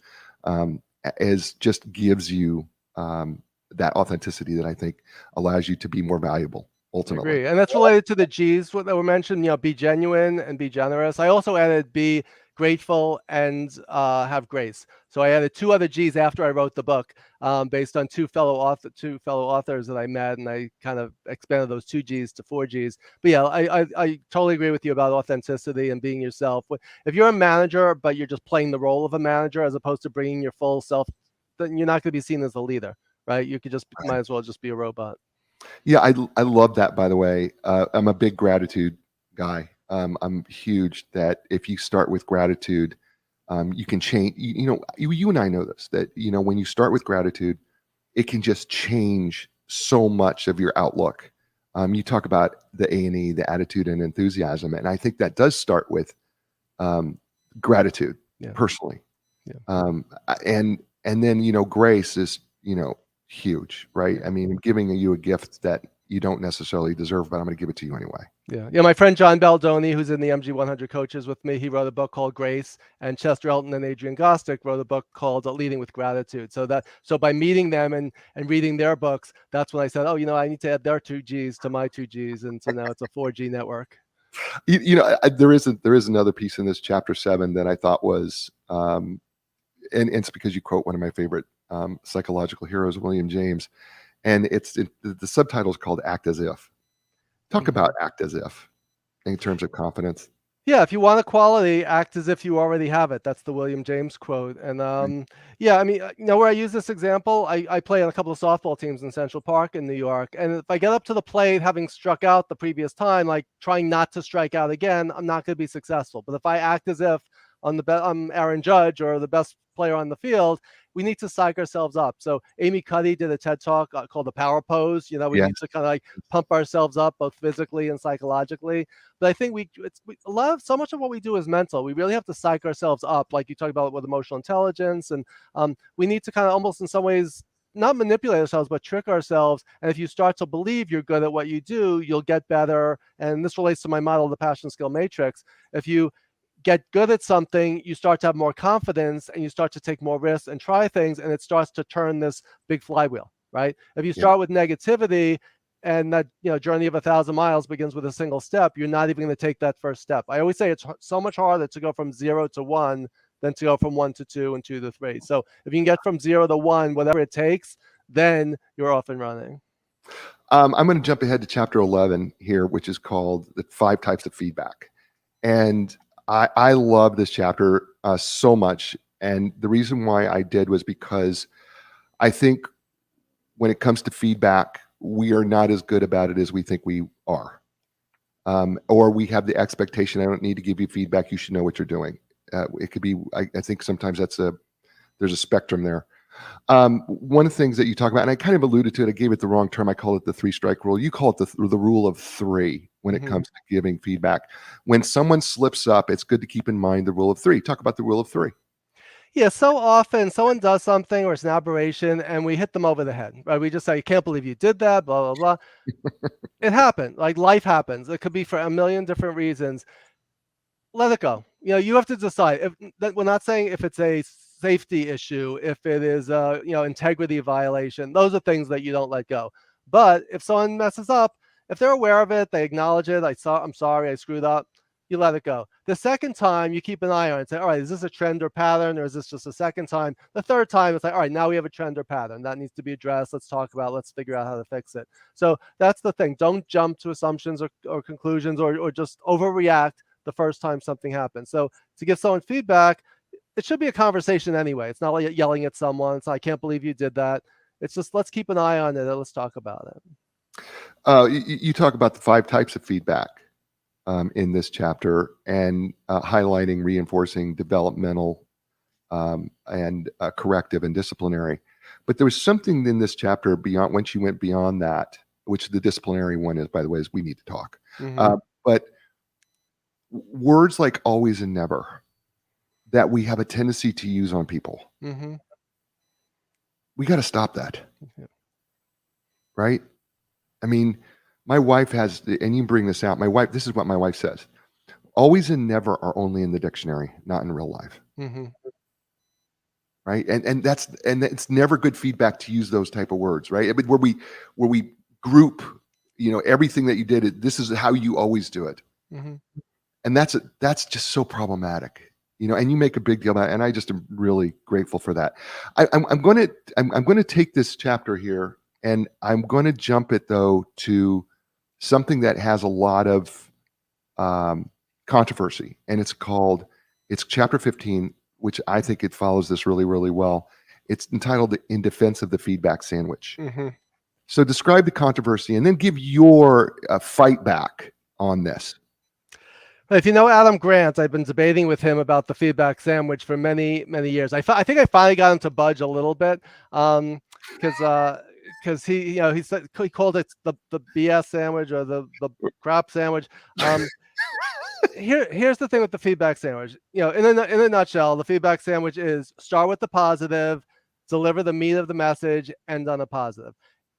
just gives you that authenticity that I think allows you to be more valuable ultimately. I agree. And that's related to the G's that were mentioned, be genuine and be generous. I also added be grateful and have grace. So I added 2 other G's after I wrote the book, based on two fellow authors that I met, and I kind of expanded those 2 G's to 4 G's. But yeah, I totally agree with you about authenticity and being yourself. If you're a manager, but you're just playing the role of a manager as opposed to bringing your full self, then you're not going to be seen as a leader, right? You could might as well just be a robot. Yeah, I love that, by the way. I'm a big gratitude guy. I'm huge that if you start with gratitude, you can change. You and I know this, that when you start with gratitude, it can just change so much of your outlook. You talk about the A&E, the attitude and enthusiasm, and I think that does start with gratitude, personally. Yeah. And then grace is huge, right? I mean, I'm giving you a gift that you don't necessarily deserve, but I'm going to give it to you anyway. Yeah. My friend John Baldoni, who's in the MG 100 coaches with me, he wrote a book called Grace, and Chester Elton and Adrian Gostick wrote a book called Leading with Gratitude. So by meeting them and reading their books, that's when I said, I need to add their 2 G's to my 2 G's, and so now it's a 4G network. There is another piece in this chapter 7 that I thought was, and it's because you quote one of my favorite psychological heroes, William James, and the subtitle is called "Act as If." Talk about act as if in terms of confidence. Yeah, if you want equality, act as if you already have it. That's the William James quote. And yeah, I mean, where I use this example, I play on a couple of softball teams in Central Park in New York. And if I get up to the plate having struck out the previous time, like trying not to strike out again, I'm not going to be successful. But if I act as if I'm Aaron Judge or the best player on the field, we need to psych ourselves up. So Amy Cuddy did a TED talk called the power pose. We need to kind of like pump ourselves up both physically and psychologically. But I think so much of what we do is mental. We really have to psych ourselves up, like you talked about with emotional intelligence. And we need to kind of almost in some ways not manipulate ourselves, but trick ourselves. And if you start to believe you're good at what you do, you'll get better. And this relates to my model of the passion skill matrix. If you get good at something, you start to have more confidence and you start to take more risks and try things, and it starts to turn this big flywheel, right? If you start with negativity and that journey of 1,000 miles begins with a single step, you're not even going to take that first step. I always say it's so much harder to go from 0 to 1 than to go from 1 to 2 and 2 to 3. So if you can get from 0 to 1, whatever it takes, then you're off and running. I'm going to jump ahead to chapter 11 here, which is called the 5 types of feedback. And I love this chapter so much. And the reason why I did was because I think when it comes to feedback, we are not as good about it as we think we are. Or we have the expectation, I don't need to give you feedback, you should know what you're doing. It could be, I think sometimes there's a spectrum there. One of the things that you talk about, and I kind of alluded to it, I gave it the wrong term. I call it the 3-strike rule. You call it the rule of 3 when it comes to giving feedback. When someone slips up, it's good to keep in mind the rule of 3. Talk about the rule of 3. Yeah, so often someone does something or it's an aberration and we hit them over the head, right? We just say, I can't believe you did that, blah, blah, blah. It happened. Like life happens. It could be for a million different reasons. Let it go. You have to decide. We're not saying if it's a safety issue, if it is a integrity violation. Those are things that you don't let go. But if someone messes up, if they're aware of it, they acknowledge it. I'm sorry, I screwed up. You let it go. The second time, you keep an eye on it and say, all right, is this a trend or pattern, or is this just a second time? The third time, it's like, all right, now we have a trend or pattern. That needs to be addressed. Let's talk about it. Let's figure out how to fix it. So that's the thing. Don't jump to assumptions or conclusions or just overreact the first time something happens. So to give someone feedback, it should be a conversation anyway. It's not like yelling at someone. It's like, I can't believe you did that. It's just, let's keep an eye on it and let's talk about it. You talk about the 5 types of feedback in this chapter, and highlighting, reinforcing, developmental, and corrective and disciplinary. But there was something in this chapter beyond, once you went beyond that, which the disciplinary one is, by the way, is we need to talk. But words like always and never that we have a tendency to use on people. We got to stop that. Right? I mean, my wife has, and you bring this out, this is what my wife says. Always and never are only in the dictionary, not in real life. Right? And it's never good feedback to use those type of words, right? But where we group, everything that you did, this is how you always do it. And that's just so problematic, and you make a big deal about it, and I just am really grateful for that. I'm going to take this chapter here, and I'm going to jump it though to something that has a lot of controversy, and it's chapter 15, which I think it follows this really, really well. It's entitled "In Defense of the Feedback Sandwich." So describe the controversy, and then give your fight back on this. If you know Adam Grant, I've been debating with him about the feedback sandwich for many, many years. I think I finally got him to budge a little bit, because he called it the BS sandwich or the crap sandwich. Here's the thing with the feedback sandwich. In a nutshell, the feedback sandwich is start with the positive, deliver the meat of the message, end on a positive.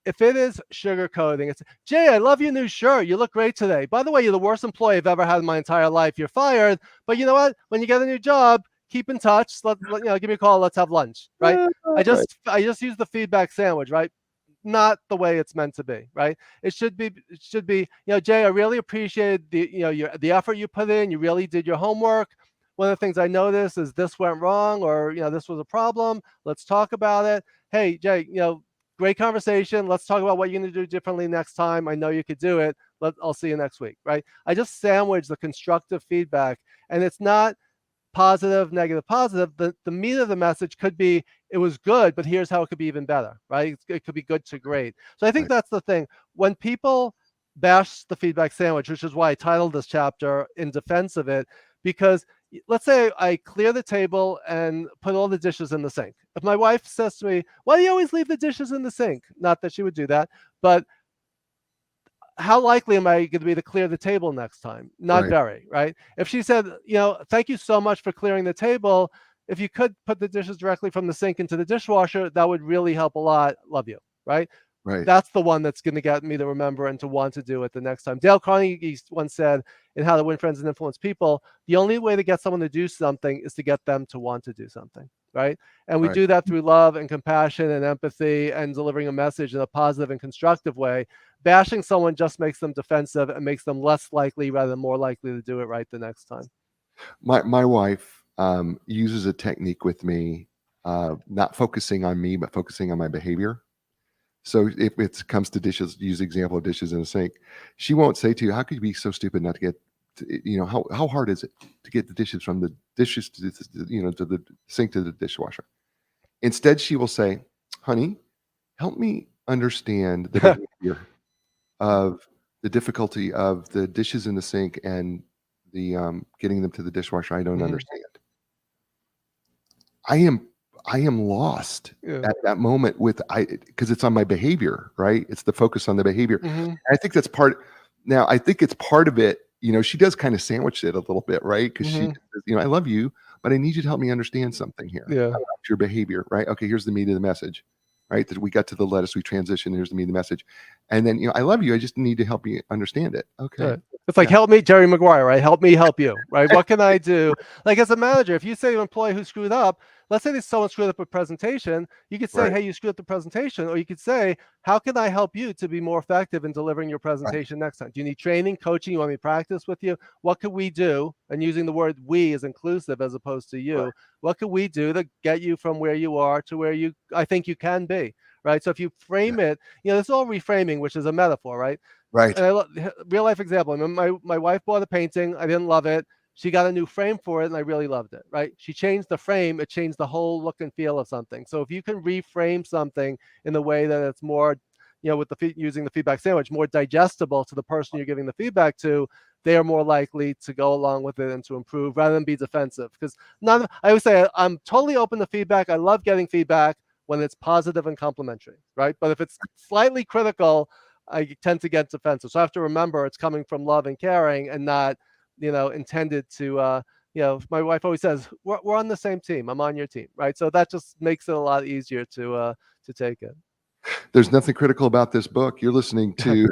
If it is sugarcoating, it's, Jay, I love your new shirt. You look great today. By the way, you're the worst employee I've ever had in my entire life. You're fired. But you know what? When you get a new job, keep in touch. Give me a call. Let's have lunch. Right? I just use the feedback sandwich. Right? Not the way it's meant to be. Right? It should be. Jay, I really appreciate the effort you put in. You really did your homework. One of the things I noticed is this went wrong, or this was a problem. Let's talk about it. Hey, Jay, great conversation. Let's talk about what you're going to do differently next time. I know you could do it. I'll see you next week, right? I just sandwich the constructive feedback, and it's not positive, negative, positive. The meat of the message could be, it was good, but here's how it could be even better, right? It could be good to great. So I think that's the thing. When people bash the feedback sandwich, which is why I titled this chapter in defense of it, because let's say I clear the table and put all the dishes in the sink. If my wife says to me, why do you always leave the dishes in the sink? Not that she would do that, but how likely am I going to be to clear the table next time? Not very, right? If she said, thank you so much for clearing the table, if you could put the dishes directly from the sink into the dishwasher, that would really help a lot. Love you, right? That's the one that's going to get me to remember and to want to do it the next time. Dale Carnegie once said in How to Win Friends and Influence People, the only way to get someone to do something is to get them to want to do something, right? And we do that through love and compassion and empathy and delivering a message in a positive and constructive way. Bashing someone just makes them defensive and makes them less likely rather than more likely to do it right the next time. My wife uses a technique with me, not focusing on me, but focusing on my behavior. So if it comes to dishes, use the example of dishes in a sink, she won't say to you, how could you be so stupid not to get, how hard is it to get the dishes from the dishes to the sink to the dishwasher? Instead, she will say, honey, help me understand the behavior of the difficulty of the dishes in the sink and the getting them to the dishwasher. I don't understand. I am lost at that moment because it's on my behavior, right? It's the focus on the behavior. I think that's part. Now, I think it's part of it. She does kind of sandwich it a little bit, right? Because she says, I love you, but I need you to help me understand something here. About your behavior, right? Okay, here's the meat of the message, right? That we got to the lettuce, we transitioned. Here's the meat of the message, and then I love you. I just need to help you understand it. Okay. It's like, help me, Jerry Maguire, right? Help me help you, right? What can I do? Like as a manager, if you say to an employee who screwed up, let's say there's someone screwed up a presentation, you could say, hey, you screwed up the presentation. Or you could say, how can I help you to be more effective in delivering your presentation next time? Do you need training, coaching? You want me to practice with you? What could we do? And using the word we as inclusive as opposed to you, what could we do to get you from where you are to where I think you can be, right? So if you frame it, it's all reframing, which is a metaphor, right? Right. And real life example. I mean, my wife bought a painting. I didn't love it. She got a new frame for it, and I really loved it, right? She changed the frame. It changed the whole look and feel of something. So if you can reframe something in the way that it's more, with using the feedback sandwich, more digestible to the person you're giving the feedback to, they are more likely to go along with it and to improve rather than be defensive. Because I always say I'm totally open to feedback. I love getting feedback when it's positive and complimentary, right? But if it's slightly critical, I tend to get defensive. So I have to remember it's coming from love and caring and not, intended to, my wife always says, we're on the same team. I'm on your team, right? So that just makes it a lot easier to take it. There's nothing critical about this book. You're listening to,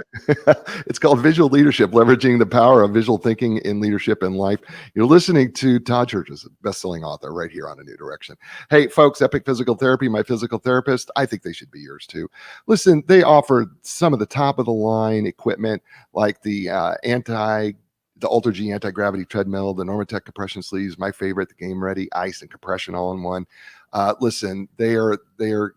it's called Visual Leadership, Leveraging the Power of Visual Thinking in Leadership and Life. You're listening to Todd Cherches, best-selling author right here on A New Direction. Hey, folks, Epic Physical Therapy, my physical therapist, I think they should be yours too. Listen, they offer some of the top-of-the-line equipment like the Ultra G anti-gravity treadmill, the Normatec compression sleeves, my favorite, the Game Ready ice and compression all in one. Listen, they are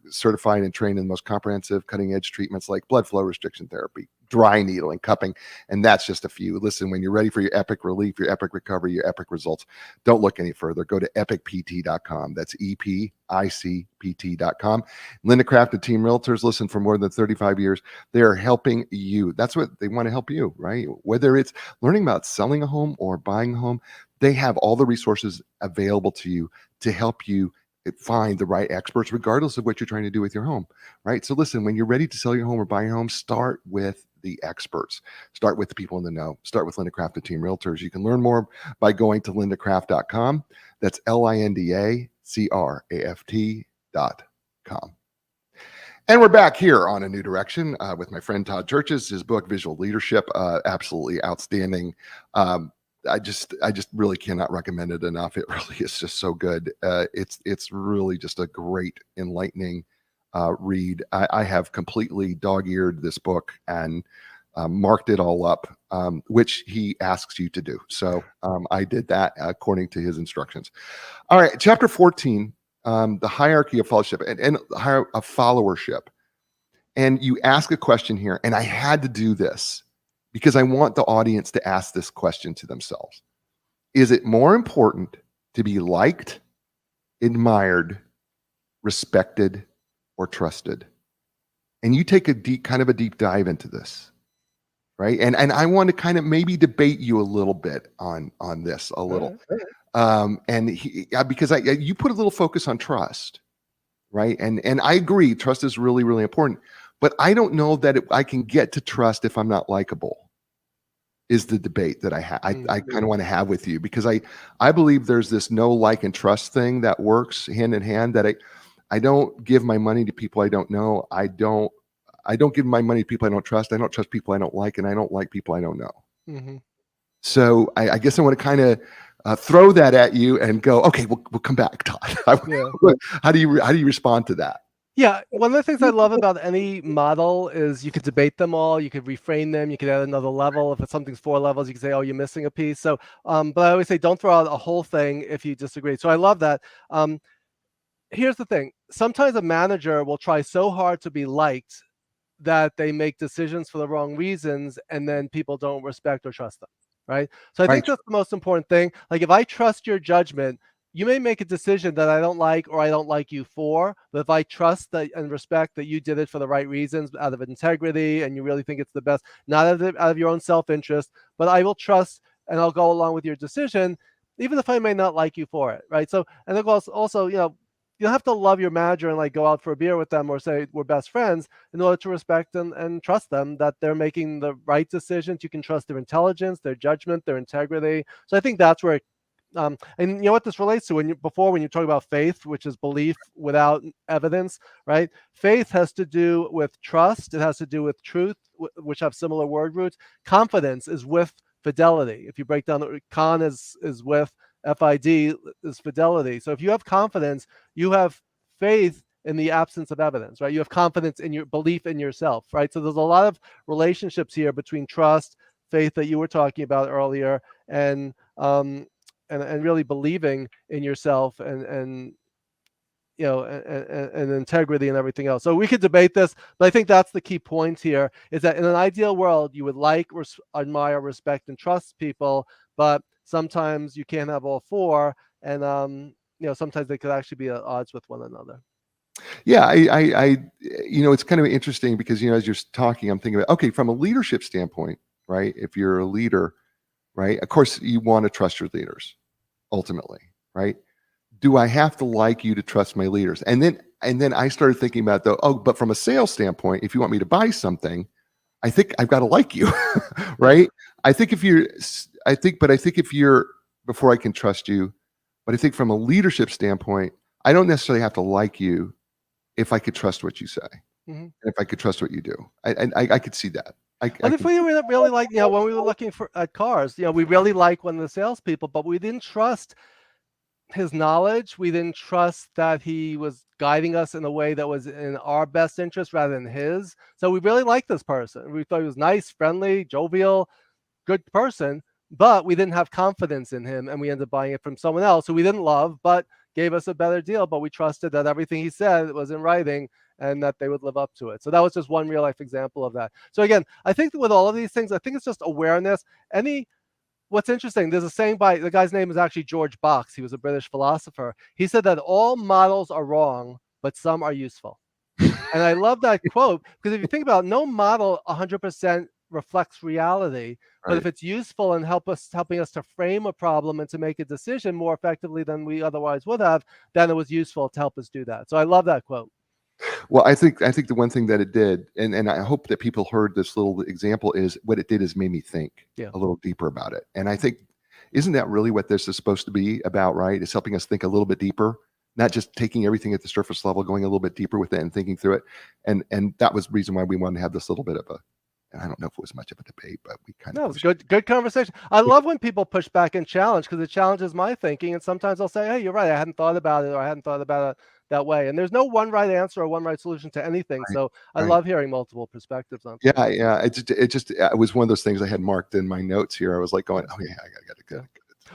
certified and trained in the most comprehensive cutting edge treatments like blood flow restriction therapy, dry needling, cupping, and that's just a few. Listen, when you're ready for your epic relief, your epic recovery, your epic results, don't look any further. Go to epicpt.com. That's EPICPT.com. Linda Craft and Team Realtors, listen, for more than 35 years, they are helping you. That's what they want to help you, right? Whether it's learning about selling a home or buying a home, they have all the resources available to you to help you find the right experts, regardless of what you're trying to do with your home, right? So listen, when you're ready to sell your home or buy your home, start with the experts. Start with the people in the know. Start with Linda Craft and Team Realtors. You can learn more by going to lindacraft.com. That's LINDACRAFT.com. And we're back here on A New Direction with my friend Todd Churches. His book, Visual Leadership, absolutely outstanding. I just really cannot recommend it enough. It really is just so good. It's really just a great, enlightening read. I have completely dog-eared this book and marked it all up, which he asks you to do. So I did that according to his instructions. All right, chapter 14, the hierarchy of fellowship and of followership. And you ask a question here, and I had to do this because I want the audience to ask this question to themselves. Is it more important to be liked, admired, respected, or trusted? And you take a deep dive into this, right? And I want to kind of maybe debate you a little bit on this a little. Because you put a little focus on trust, right? And I agree, trust is really, really important. But I don't know that I can get to trust if I'm not likable, is the debate that I kind of want to have with you, because I believe there's this know, like, and trust thing that works hand in hand, that I don't give my money to people I don't know. I don't give my money to people I don't trust. I don't trust people I don't like, and I don't like people I don't know. Mm-hmm. So I guess I want to kind of throw that at you and go, okay, we'll come back, Todd. How do you respond to that? Yeah, one of the things I love about any model is you could debate them all, you could reframe them, you could add another level. If something's 4 levels, you can say, oh, you're missing a piece. So, but I always say, don't throw out a whole thing if you disagree. So I love that. Here's the thing. Sometimes a manager will try so hard to be liked that they make decisions for the wrong reasons, and then people don't respect or trust them, right? So I think that's the most important thing. Like, if I trust your judgment, you may make a decision that I don't like or I don't like you for, but if I trust that and respect that you did it for the right reasons, out of integrity, and you really think it's the best, not out of your own self-interest, but I will trust and I'll go along with your decision, even if I may not like you for it, right? So, and then also, you don't have to love your manager and like go out for a beer with them or say we're best friends in order to respect and trust them that they're making the right decisions. You can trust their intelligence, their judgment, their integrity. So I think that's where and you know what this relates to, when you talk about faith, which is belief without evidence, right? Faith has to do with trust. It has to do with truth, which have similar word roots. Confidence is with fidelity. If you break down, con is with FID is fidelity. So if you have confidence, you have faith in the absence of evidence, right? You have confidence in your belief in yourself, right? So there's a lot of relationships here between trust, faith that you were talking about earlier, and really believing in yourself and integrity and everything else. So we could debate this, but I think that's the key point here, is that in an ideal world, you would like, admire, respect, and trust people, but sometimes you can't have all 4, and sometimes they could actually be at odds with one another. Yeah, I it's kind of interesting because, as you're talking, I'm thinking about, okay, from a leadership standpoint, right? If you're a leader, right, of course you want to trust your leaders ultimately, right? Do I have to like you to trust my leaders? And then I started thinking about, but from a sales standpoint, if you want me to buy something, I think I've got to like you, right? I think if you're, before I can trust you, but I think from a leadership standpoint, I don't necessarily have to like you if I could trust what you say, and if I could trust what you do. I could see that. But if we really like, when we were looking at cars, we really like one of the salespeople, but we didn't trust his knowledge. We didn't trust that he was guiding us in a way that was in our best interest rather than his. So we really liked this person. We thought he was nice, friendly, jovial, good person, but we didn't have confidence in him, and we ended up buying it from someone else who we didn't love, but gave us a better deal. But we trusted that everything he said was in writing and that they would live up to it. So that was just one real life example of that. So again, I think that with all of these things, I think it's just awareness. What's interesting, there's a saying by, the guy's name is actually George Box. He was a British philosopher. He said that all models are wrong, but some are useful. And I love that quote, because if you think about it, no model 100% reflects reality, but if it's useful and helping us to frame a problem and to make a decision more effectively than we otherwise would have, then it was useful to help us do that. So I love that quote. Well, I think the one thing that it did, and I hope that people heard this little example, is what it did is made me think a little deeper about it. And I think, isn't that really what this is supposed to be about, right? It's helping us think a little bit deeper, not just taking everything at the surface level, going a little bit deeper with it and thinking through it. And that was the reason why we wanted to have this little bit of I don't know if it was much of a debate, but we kind of. No, it was good conversation. I love when people push back and challenge, because it challenges my thinking. And sometimes I'll say, hey, you're right, I hadn't thought about it, or I hadn't thought about it that way. And there's no one right answer or one right solution to anything. So I love hearing multiple perspectives on things. Yeah. It was one of those things I had marked in my notes here. I was like going, oh yeah, I got to go.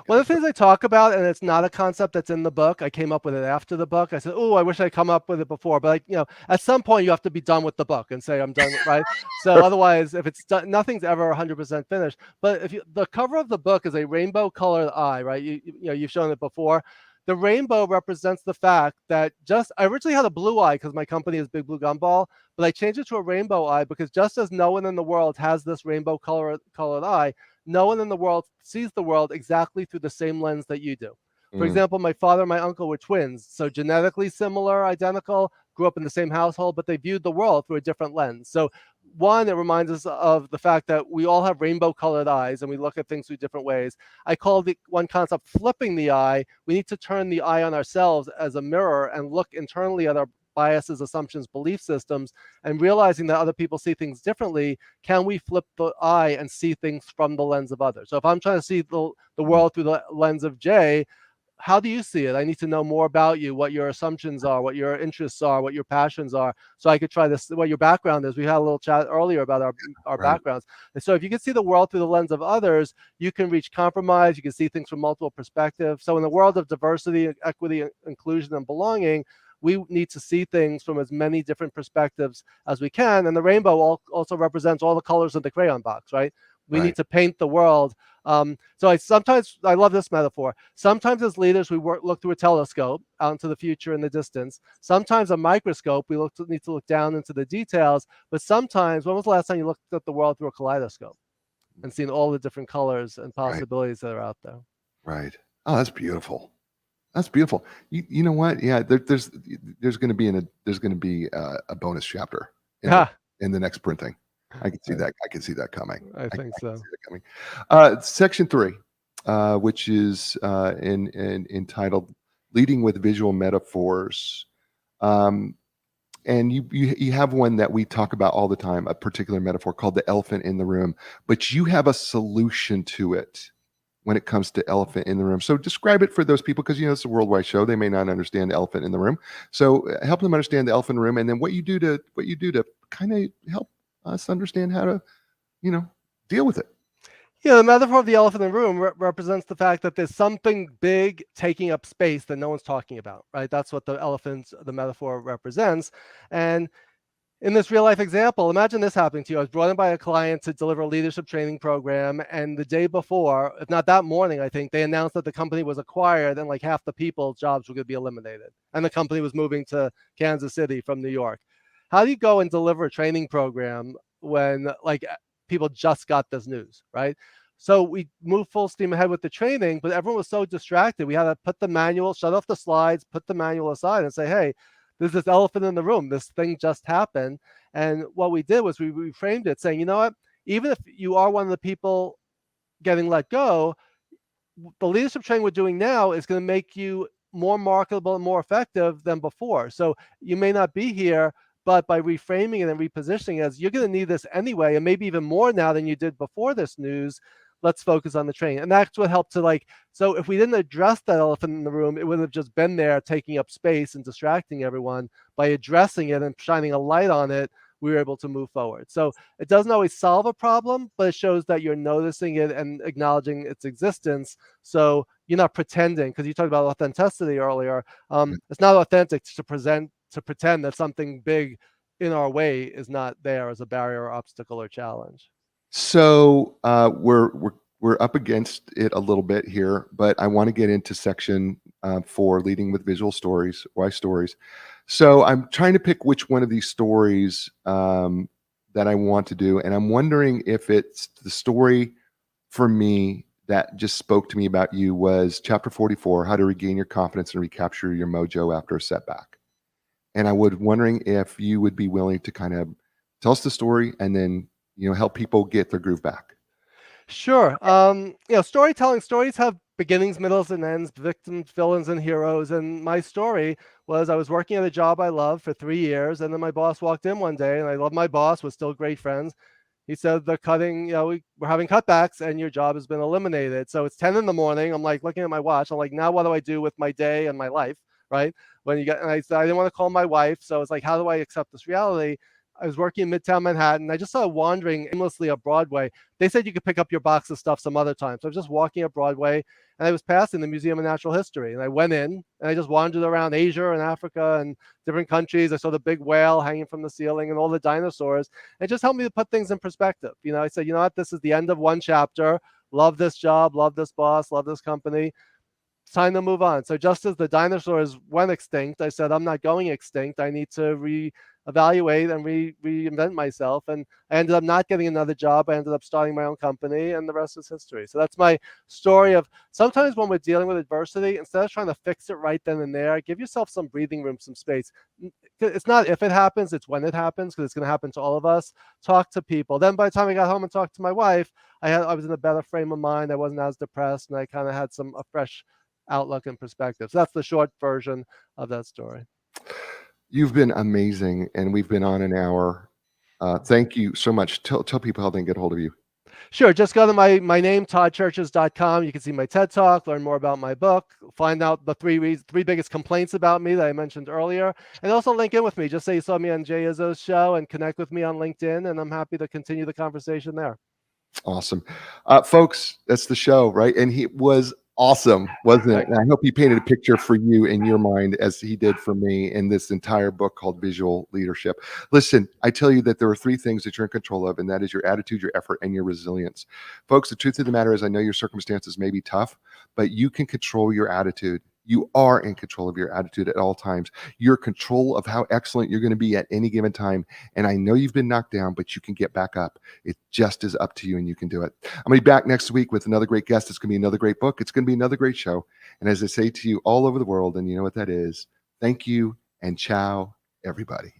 One of the things I talk about, and it's not a concept that's in the book, I came up with it after the book. I said, oh, I wish I'd come up with it before. But, at some point you have to be done with the book and say, I'm done, right? So otherwise, if it's done, nothing's ever 100% finished. But the cover of the book is a rainbow colored eye, right? You've shown it before. The rainbow represents the fact that I originally had a blue eye because my company is Big Blue Gumball, but I changed it to a rainbow eye because just as no one in the world has this rainbow colored eye, no one in the world sees the world exactly through the same lens that you do. For example, my father and my uncle were twins, so genetically similar, identical, grew up in the same household, but they viewed the world through a different lens. So one, it reminds us of the fact that we all have rainbow colored eyes and we look at things through different ways. I call the one concept flipping the eye. We need to turn the eye on ourselves as a mirror and look internally at our biases, assumptions, belief systems, and realizing that other people see things differently. Can we flip the eye and see things from the lens of others? So if I'm trying to see the world through the lens of Jay, how do you see it? I need to know more about you, what your assumptions are, what your interests are, what your passions are, so I could try this, what your background is. We had a little chat earlier about our backgrounds. And so if you can see the world through the lens of others, you can reach compromise, you can see things from multiple perspectives. So in the world of diversity, equity, inclusion, and belonging, we need to see things from as many different perspectives as we can. And the rainbow also represents all the colors of the crayon box, right? We need to paint the world. So I love this metaphor. Sometimes as leaders, we look through a telescope out into the future in the distance. Sometimes a microscope, we need to look down into the details. But sometimes, when was the last time you looked at the world through a kaleidoscope and seen all the different colors and possibilities that are out there? Right. Oh, that's beautiful. That's beautiful. You know what? Yeah, there's going to be a bonus chapter in the next printing. I can see that. I can see that coming. I think so. I can see that coming. Section 3, which is entitled "Leading with Visual Metaphors," and you have one that we talk about all the time, a particular metaphor called the elephant in the room. But you have a solution to it when it comes to elephant in the room. So describe it for those people, because it's a worldwide show. They may not understand the elephant in the room. So help them understand the elephant in the room, and then what you do to kind of help us understand how to, deal with it. Yeah, the metaphor of the elephant in the room represents the fact that there's something big taking up space that no one's talking about, right? That's what the metaphor represents. And in this real life example, imagine this happening to you. I was brought in by a client to deliver a leadership training program. And the day before, if not that morning, I think, they announced that the company was acquired and like half the people's jobs were going to be eliminated. And the company was moving to Kansas City from New York. How do you go and deliver a training program when people just got this news, right? So we moved full steam ahead with the training, but everyone was so distracted. We had to put the manual, shut off the slides, put the manual aside and say, hey, there's this elephant in the room. This thing just happened. And what we did was we reframed it saying, you know what, even if you are one of the people getting let go, the leadership training we're doing now is going to make you more marketable and more effective than before. So you may not be here, but by reframing it and repositioning it as you're going to need this anyway, and maybe even more now than you did before this news, let's focus on the training. And that's what helped to so if we didn't address that elephant in the room, it would have just been there taking up space and distracting everyone. By addressing it and shining a light on it, we were able to move forward. So it doesn't always solve a problem, but it shows that you're noticing it and acknowledging its existence. So you're not pretending, because you talked about authenticity earlier. It's not authentic to pretend that something big in our way is not there as a barrier or obstacle or challenge. So we're up against it a little bit here, but I want to get into section 4, leading with visual stories. Why stories? So I'm trying to pick which one of these stories that I want to do, and I'm wondering if it's the story for me that just spoke to me about you was chapter 44, how to regain your confidence and recapture your mojo after a setback. And I was wondering if you would be willing to kind of tell us the story and then help people get their groove back. Sure. Stories have beginnings, middles, and ends, victims, villains, and heroes. And my story was I was working at a job I loved for 3 years, and then my boss walked in one day, and I love my boss, we're still great friends. He said, they're cutting, we're having cutbacks, and your job has been eliminated. So it's 10 in the morning. I'm looking at my watch. I'm like, now what do I do with my day and my life, right? And I said, I didn't want to call my wife. So it's how do I accept this reality? I was working in Midtown Manhattan. I just started wandering aimlessly up Broadway. They said you could pick up your box of stuff some other time. So I was just walking up Broadway, and I was passing the Museum of Natural History. And I went in, and I just wandered around Asia and Africa and different countries. I saw the big whale hanging from the ceiling and all the dinosaurs. It just helped me to put things in perspective. I said, you know what? This is the end of one chapter. Love this job, love this boss, love this company. It's time to move on. So just as the dinosaurs went extinct, I said, I'm not going extinct. I need to reevaluate and reinvent myself. And I ended up not getting another job. I ended up starting my own company, and the rest is history. So that's my story of sometimes when we're dealing with adversity, instead of trying to fix it right then and there, give yourself some breathing room, some space. It's not if it happens, it's when it happens, because it's going to happen to all of us. Talk to people. Then by the time I got home and talked to my wife, I was in a better frame of mind. I wasn't as depressed, and I kind of had a fresh outlook and perspective. So that's the short version of that story. You've been amazing, and we've been on an hour. Thank you so much. Tell people how they can get hold of you. Sure. Just go to my name, toddchurches.com. You can see my TED Talk, learn more about my book, find out the three biggest complaints about me that I mentioned earlier, and also link in with me. Just say you saw me on Jay Izzo's show and connect with me on LinkedIn, and I'm happy to continue the conversation there. Awesome. Folks, that's the show, right? And he was awesome, wasn't it? And I hope he painted a picture for you in your mind as he did for me in this entire book called Visual Leadership. Listen, I tell you that there are three things that you're in control of, and that is your attitude, your effort, and your resilience. Folks, the truth of the matter is I know your circumstances may be tough, but you can control your attitude. You are in control of your attitude at all times. You're in control of how excellent you're going to be at any given time. And I know you've been knocked down, but you can get back up. It just is up to you, and you can do it. I'm going to be back next week with another great guest. It's going to be another great book. It's going to be another great show. And as I say to you all over the world, and you know what that is, thank you and ciao, everybody.